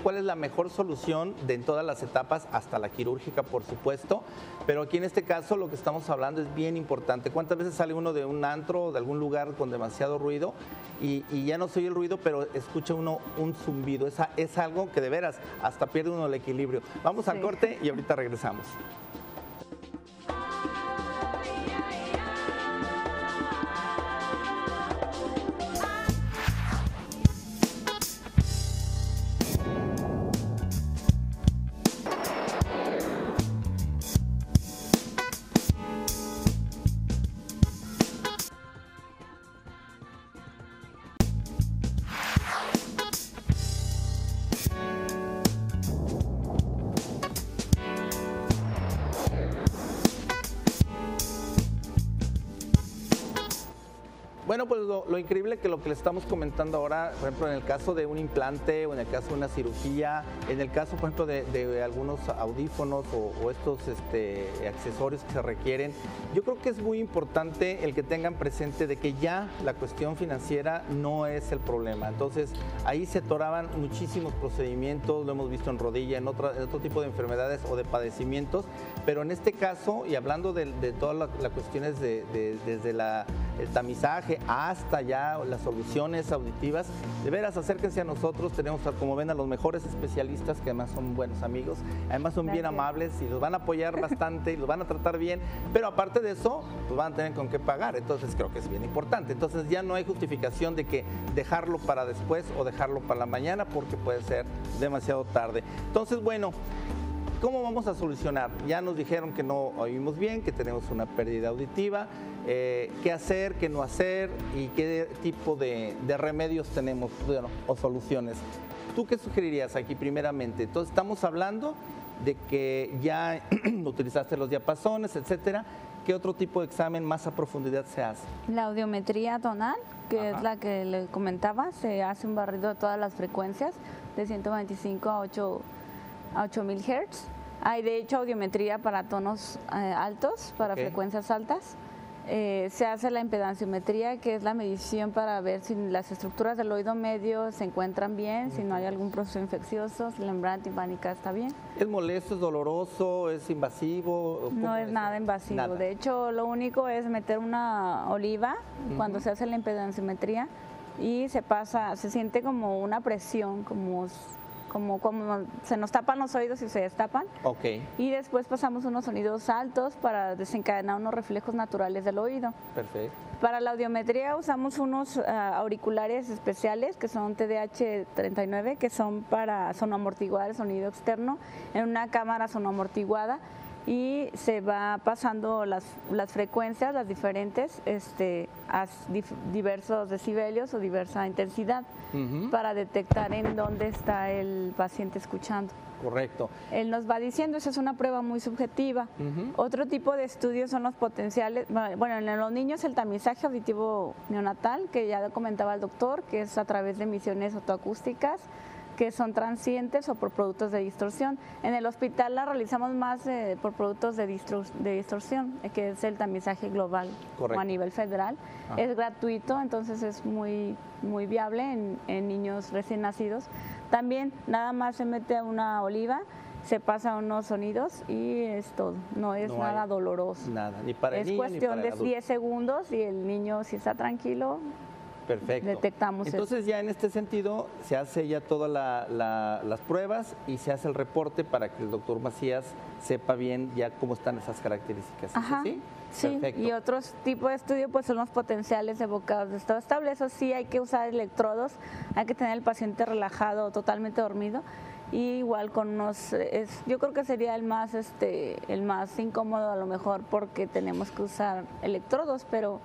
Speaker 1: cuál es la mejor solución de en todas las etapas, hasta la quirúrgica, por supuesto. Pero aquí en este caso lo que estamos hablando es bien importante. ¿Cuántas veces sale uno de un antro o de algún lugar con demasiado ruido y ya no se oye el ruido, pero escucha uno un zumbido? Es algo que de veras hasta pierde uno el equilibrio. Vamos al
Speaker 2: Sí.
Speaker 1: corte y ahorita regresamos. Bueno, pues lo increíble que lo que le estamos comentando ahora, por ejemplo, en el caso de un implante o en el caso de una cirugía, en el caso, por ejemplo, de algunos audífonos o estos accesorios que se requieren, yo creo que es muy importante el que tengan presente de que ya la cuestión financiera no es el problema. Entonces, ahí se atoraban muchísimos procedimientos, lo hemos visto en rodilla, en otro tipo de enfermedades o de padecimientos, pero en este caso, y hablando de todas las cuestiones desde el tamizaje hasta ya las soluciones auditivas, de veras acérquense a nosotros, tenemos como ven a los mejores especialistas que además son buenos amigos, además son bien
Speaker 2: Gracias.
Speaker 1: amables y los van a apoyar bastante y los van a tratar bien, pero aparte de eso, pues van a tener con qué pagar, entonces creo que es bien importante, entonces ya no hay justificación de que dejarlo para después o dejarlo para la mañana porque puede ser demasiado tarde. Entonces, bueno, ¿cómo vamos a solucionar? Ya nos dijeron que no oímos bien, que tenemos una pérdida auditiva, qué hacer, qué no hacer y qué tipo de remedios tenemos, bueno, o soluciones. ¿Tú qué sugerirías aquí primeramente? Entonces estamos hablando de que ya utilizaste los diapasones, etcétera. ¿Qué otro tipo de examen más a profundidad se hace?
Speaker 2: La audiometría tonal, que
Speaker 1: Ajá.
Speaker 2: es la que le comentaba, se hace un barrido de todas las frecuencias, de 125 a 8000 Hz. Hay de hecho audiometría para tonos altos, para
Speaker 1: Ok.
Speaker 2: frecuencias altas. Se hace la impedanciometría, que es la medición para ver si las estructuras del oído medio se encuentran bien, si no hay algún proceso infeccioso, si la membrana timpánica está bien.
Speaker 1: ¿Es molesto, es doloroso, es invasivo?
Speaker 2: No
Speaker 1: ¿Cómo
Speaker 2: es nada invasivo.
Speaker 1: Nada.
Speaker 2: De hecho, lo único es meter una oliva cuando se hace la impedanciometría y se siente como una presión, como como se nos tapan los oídos y se destapan.
Speaker 1: Ok.
Speaker 2: Y después pasamos unos sonidos altos para desencadenar unos reflejos naturales del oído.
Speaker 1: Perfecto.
Speaker 2: Para la audiometría usamos unos auriculares especiales que son TDH39, que son para sonoamortiguar el sonido externo en una cámara sonoamortiguada, y se va pasando las frecuencias, las diferentes, a diversos decibelios o diversa intensidad, para detectar en dónde está el paciente escuchando.
Speaker 1: Correcto.
Speaker 2: Él nos va diciendo, esa es una prueba muy subjetiva. Otro tipo de estudios son los potenciales, bueno, en los niños el tamizaje auditivo neonatal, que ya comentaba el doctor, que es a través de emisiones autoacústicas, que son transientes o por productos de distorsión. En el hospital la realizamos más por productos de distorsión, que es el tamizaje global.
Speaker 1: Correcto.
Speaker 2: O a nivel federal.
Speaker 1: Ah.
Speaker 2: Es gratuito, entonces es muy viable en niños recién nacidos. También nada más se mete una oliva, se pasa unos sonidos y es todo, no es nada doloroso.
Speaker 1: Nada, ni para el niño ni para el
Speaker 2: cuestión de
Speaker 1: adulto.
Speaker 2: 10 segundos y el niño, si está tranquilo,
Speaker 1: Perfecto.
Speaker 2: detectamos eso.
Speaker 1: Entonces ya en este sentido se hace ya todas las pruebas y se hace el reporte para que el doctor Macías sepa bien ya cómo están esas características. ¿Es
Speaker 2: Ajá.
Speaker 1: así?
Speaker 2: Sí,
Speaker 1: Perfecto.
Speaker 2: y otros tipos de estudio pues son los potenciales evocados de estado estable. Eso sí, hay que usar electrodos, hay que tener el paciente relajado, totalmente dormido. Y igual con unos, yo creo que sería el más incómodo a lo mejor, porque tenemos que usar electrodos, pero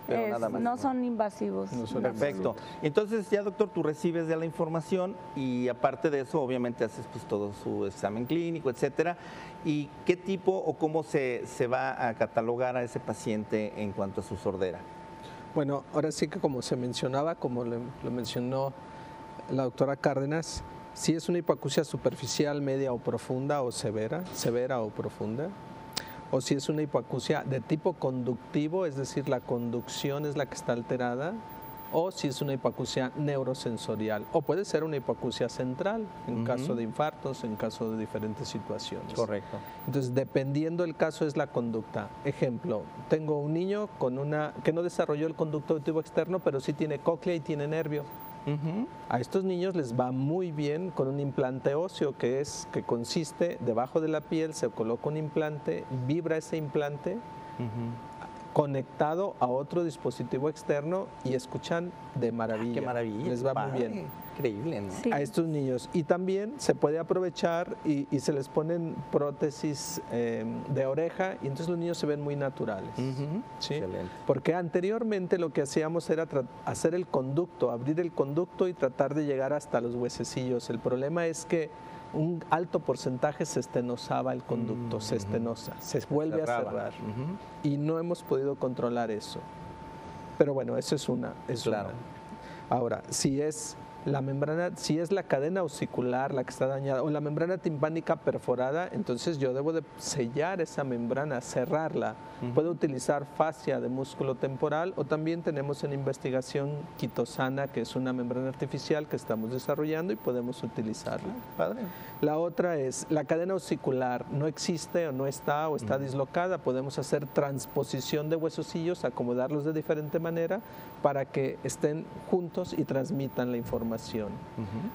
Speaker 1: nada más.
Speaker 2: no son invasivos.
Speaker 3: No son
Speaker 1: Perfecto. Entonces ya, doctor, tú recibes ya la información y aparte de eso, obviamente haces pues todo su examen clínico, etcétera. ¿Y qué tipo o cómo se va a catalogar a ese paciente en cuanto a su sordera?
Speaker 3: Bueno, ahora sí que como se mencionaba, como lo mencionó la doctora Cárdenas, si es una hipoacusia superficial, media o profunda o severa o profunda, o si es una hipoacusia de tipo conductivo, es decir, la conducción es la que está alterada, o si es una hipoacusia neurosensorial, o puede ser una hipoacusia central, en caso de infartos, en caso de diferentes situaciones.
Speaker 1: Correcto.
Speaker 3: Entonces, dependiendo del caso, es la conducta. Ejemplo, tengo un niño que no desarrolló el conducto auditivo externo, pero sí tiene cóclea y tiene nervio. A estos niños les va muy bien con un implante óseo que consiste debajo de la piel, se coloca un implante, vibra ese implante conectado a otro dispositivo externo y escuchan de maravilla.
Speaker 1: Qué maravilla.
Speaker 3: Les va muy bien.
Speaker 1: Increíble, ¿no?
Speaker 2: Sí.
Speaker 3: A estos niños. Y también se puede aprovechar y se les ponen prótesis de oreja y entonces los niños se ven muy naturales. ¿Sí?
Speaker 1: Excelente.
Speaker 3: Porque anteriormente lo que hacíamos era hacer el conducto, abrir el conducto y tratar de llegar hasta los huesecillos. El problema es que un alto porcentaje se estenosaba el conducto, se estenosa, se vuelve a cerrar. Y no hemos podido controlar eso. Pero bueno, eso es una.
Speaker 1: Claro.
Speaker 3: Ahora, si es la cadena osicular la que está dañada o la membrana timpánica perforada, entonces yo debo de sellar esa membrana, cerrarla. Puedo utilizar fascia de músculo temporal o también tenemos en investigación quitosana, que es una membrana artificial que estamos desarrollando y podemos utilizarla.
Speaker 1: Padre.
Speaker 3: La otra es la cadena osicular, no existe o no está o está dislocada, podemos hacer transposición de huesosillos, acomodarlos de diferente manera para que estén juntos y transmitan la información.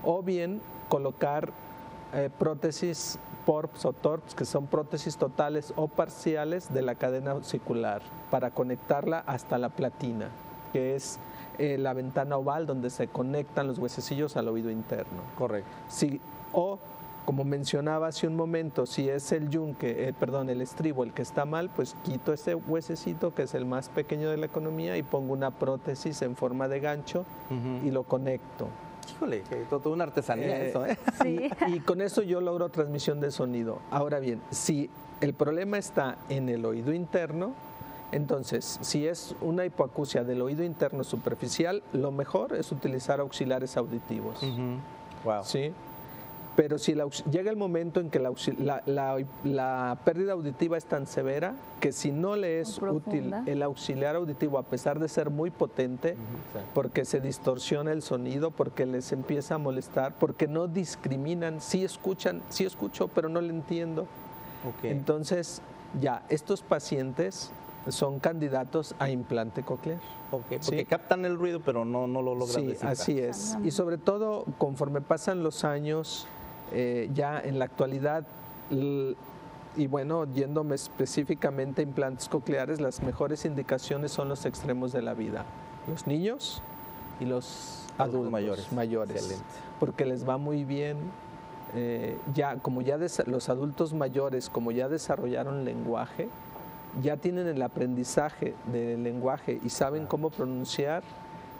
Speaker 3: O bien colocar prótesis PORPs o TORPs, que son prótesis totales o parciales de la cadena osicular, para conectarla hasta la platina, que es la ventana oval donde se conectan los huesecillos al oído interno.
Speaker 1: Correcto.
Speaker 3: O, como mencionaba hace un momento, si es el yunque, el estribo el que está mal, pues quito ese huesecito que es el más pequeño de la economía y pongo una prótesis en forma de gancho y lo conecto.
Speaker 1: Híjole, toda una artesanía eso, ¿eh?
Speaker 2: Sí.
Speaker 3: Y con eso yo logro transmisión de sonido. Ahora bien, si el problema está en el oído interno, entonces, si es una hipoacusia del oído interno superficial, lo mejor es utilizar auxiliares auditivos.
Speaker 1: Wow.
Speaker 3: ¿Sí? Pero si llega el momento en que la pérdida auditiva es tan severa que si no le es útil el auxiliar auditivo, a pesar de ser muy potente, porque se distorsiona el sonido, porque les empieza a molestar, porque no discriminan, sí escucho, pero no le entiendo. Entonces, ya, estos pacientes son candidatos a implante coclear.
Speaker 1: Porque
Speaker 3: Sí.
Speaker 1: captan el ruido, pero no lo logran
Speaker 3: Sí,
Speaker 1: descifrar.
Speaker 3: así es. Y sobre todo, conforme pasan los años, ya en la actualidad, y bueno, yéndome específicamente a implantes cocleares, las mejores indicaciones son los extremos de la vida, los niños y los adultos mayores,
Speaker 1: Excelente.
Speaker 3: porque les va muy bien. Los adultos mayores, como ya desarrollaron lenguaje, ya tienen el aprendizaje del lenguaje y saben cómo pronunciar,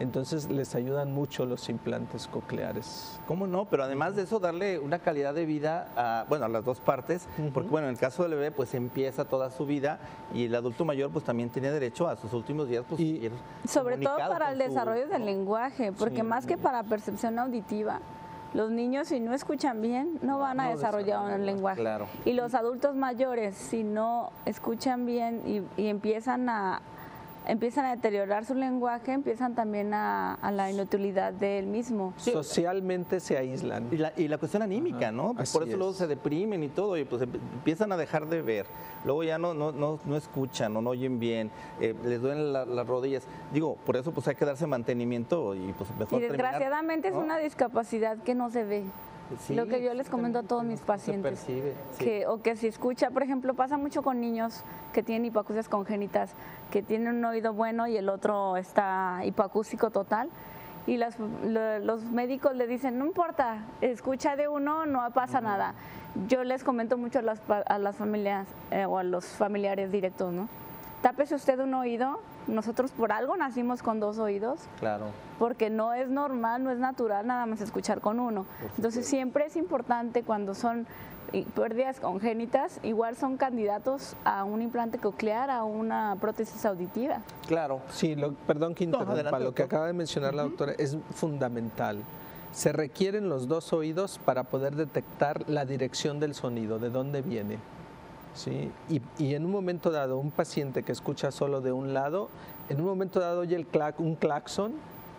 Speaker 3: entonces les ayudan mucho los implantes cocleares.
Speaker 1: ¿Cómo no? Pero además de eso, darle una calidad de vida a las dos partes, porque bueno, en el caso del bebé, pues empieza toda su vida y el adulto mayor, pues también tiene derecho a sus últimos días, pues
Speaker 3: Y
Speaker 1: ir
Speaker 2: Sobre todo
Speaker 1: comunicado
Speaker 2: para
Speaker 1: con
Speaker 2: el
Speaker 1: su-
Speaker 2: desarrollo del lenguaje, porque
Speaker 3: Sí.
Speaker 2: más que para percepción auditiva, los niños si no escuchan bien no van a
Speaker 3: No
Speaker 2: desarrollar
Speaker 3: desarrollan
Speaker 2: un lenguaje.
Speaker 1: Claro.
Speaker 2: Y los adultos mayores si no escuchan bien y empiezan a deteriorar su lenguaje, empiezan también a la inutilidad del mismo.
Speaker 1: Sí.
Speaker 3: Socialmente se aíslan.
Speaker 1: Y la cuestión anímica,
Speaker 3: Ajá,
Speaker 1: ¿no? Pues
Speaker 3: así
Speaker 1: por eso luego
Speaker 3: es.
Speaker 1: se deprimen y todo, y pues empiezan a dejar de ver. Luego ya no escuchan o no oyen bien, les duelen las rodillas. Digo, por eso pues hay que darse mantenimiento y pues mejor
Speaker 2: Y desgraciadamente
Speaker 1: terminar,
Speaker 2: es una discapacidad que no se ve.
Speaker 1: Sí,
Speaker 2: Lo que yo les comento a todos
Speaker 1: no
Speaker 2: mis
Speaker 1: se
Speaker 2: pacientes.
Speaker 1: percibe, sí.
Speaker 2: Que si escucha, por ejemplo, pasa mucho con niños que tienen hipoacusias congénitas, que tienen un oído bueno y el otro está hipoacústico total. Y los médicos le dicen, no importa, escucha de uno, no pasa nada. Yo les comento mucho a las familias o a los familiares directos, ¿no? Tápese usted un oído, nosotros por algo nacimos con 2 oídos,
Speaker 1: Claro.
Speaker 2: porque no es normal, no es natural nada más escuchar con uno. Entonces siempre es importante cuando son pérdidas congénitas, igual son candidatos a un implante coclear, a una prótesis auditiva.
Speaker 1: Claro.
Speaker 3: Sí, perdón que interrumpa,
Speaker 1: adelante,
Speaker 3: lo que
Speaker 1: doctor.
Speaker 3: acaba de mencionar la doctora es fundamental. Se requieren los 2 oídos para poder detectar la dirección del sonido, de dónde viene. ¿Sí? Y en un momento dado, un paciente que escucha solo de un lado, en un momento dado oye un claxon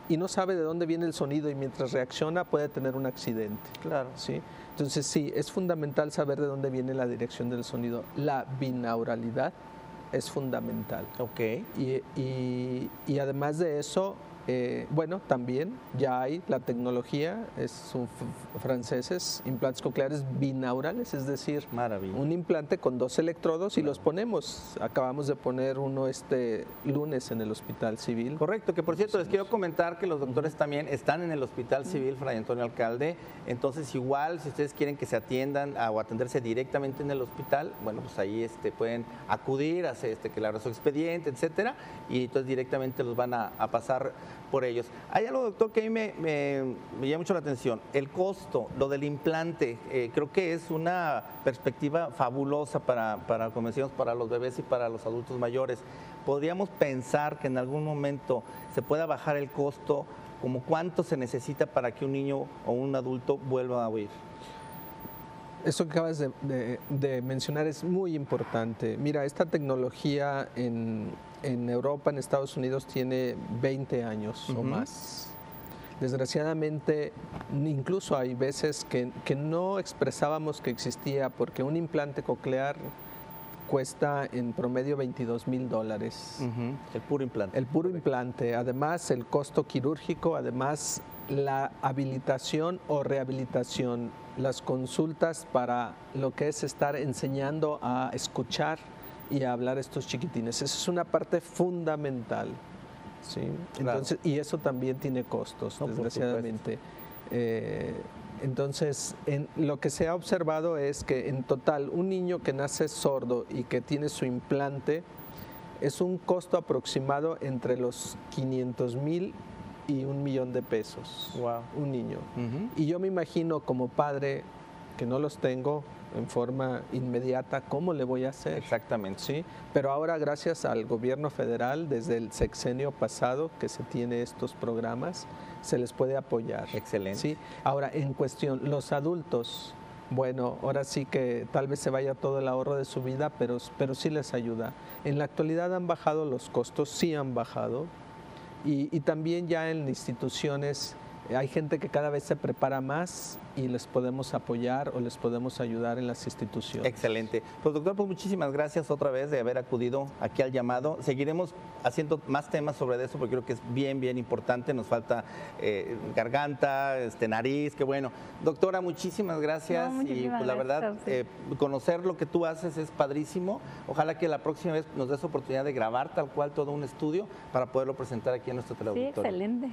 Speaker 3: y no sabe de dónde viene el sonido y mientras reacciona puede tener un accidente.
Speaker 1: Claro.
Speaker 3: ¿Sí? Entonces sí, es fundamental saber de dónde viene la dirección del sonido. La binauralidad es fundamental.
Speaker 1: Ok.
Speaker 3: Y además de eso, bueno, también ya hay la tecnología, son franceses, implantes cocleares binaurales, es decir,
Speaker 1: Maravilla.
Speaker 3: un implante con 2 electrodos y los ponemos. Acabamos de poner uno este lunes en el Hospital Civil.
Speaker 1: Correcto, que por cierto les quiero comentar que los doctores también están en el Hospital Civil Fray Antonio Alcalde, entonces igual si ustedes quieren que se atiendan o atenderse directamente en el hospital, bueno, pues ahí pueden acudir, hacer que le abra su expediente, etcétera, y entonces directamente los van a pasar por ellos. Hay algo, doctor, que a mí me llama mucho la atención, el costo, lo del implante, creo que es una perspectiva fabulosa como decíamos, para los bebés y para los adultos mayores. ¿Podríamos pensar que en algún momento se pueda bajar el costo, como cuánto se necesita para que un niño o un adulto vuelva a oír?
Speaker 3: Eso que acabas de mencionar es muy importante. Mira, esta tecnología en Europa, en Estados Unidos, tiene 20 años o más. Desgraciadamente, incluso hay veces que no expresábamos que existía, porque un implante coclear cuesta en promedio $22,000.
Speaker 1: El puro implante.
Speaker 3: El puro implante, además el costo quirúrgico, además la habilitación o rehabilitación, las consultas para lo que es estar enseñando a escuchar y a hablar estos chiquitines. Esa es una parte fundamental. ¿Sí?
Speaker 1: Claro.
Speaker 3: Entonces, y eso también tiene costos,
Speaker 1: No, por
Speaker 3: desgraciadamente. Entonces, lo que se ha observado es que en total un niño que nace sordo y que tiene su implante es un costo aproximado entre los 500,000 y $1,000,000
Speaker 1: Wow.
Speaker 3: un niño. Y yo me imagino como padre, que no los tengo en forma inmediata, ¿cómo le voy a hacer?
Speaker 1: Exactamente.
Speaker 3: ¿Sí? Pero ahora, gracias al gobierno federal, desde el sexenio pasado que se tiene estos programas, se les puede apoyar.
Speaker 1: Excelente.
Speaker 3: ¿Sí? Ahora, en cuestión, los adultos, bueno, ahora sí que tal vez se vaya todo el ahorro de su vida, pero sí les ayuda. En la actualidad han bajado los costos, sí han bajado, y también ya en instituciones Hay gente que cada vez se prepara más y les podemos apoyar o les podemos ayudar en las instituciones.
Speaker 1: Excelente. Pues doctor, pues muchísimas gracias otra vez de haber acudido aquí al llamado. Seguiremos haciendo más temas sobre eso porque creo que es bien, bien importante. Nos falta garganta, nariz, qué bueno. Doctora, muchísimas gracias.
Speaker 2: No, muchísimas
Speaker 1: y pues la verdad,
Speaker 2: gracias
Speaker 1: conocer lo que tú haces es padrísimo. Ojalá que la próxima vez nos des oportunidad de grabar tal cual todo un estudio para poderlo presentar aquí en nuestro teleauditorio.
Speaker 2: Sí, excelente.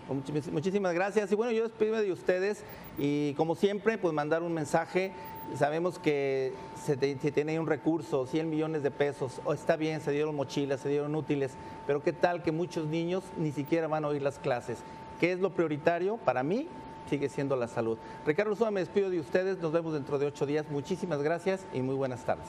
Speaker 1: Muchísimas gracias. Y bueno, yo despido de ustedes y como siempre, pues mandar un mensaje. Sabemos que se tiene un recurso, 100 millones de pesos, está bien, se dieron mochilas, se dieron útiles, pero qué tal que muchos niños ni siquiera van a oír las clases. ¿Qué es lo prioritario? Para mí sigue siendo la salud. Ricardo Ursúa, me despido de ustedes, nos vemos dentro de 8 días. Muchísimas gracias y muy buenas tardes.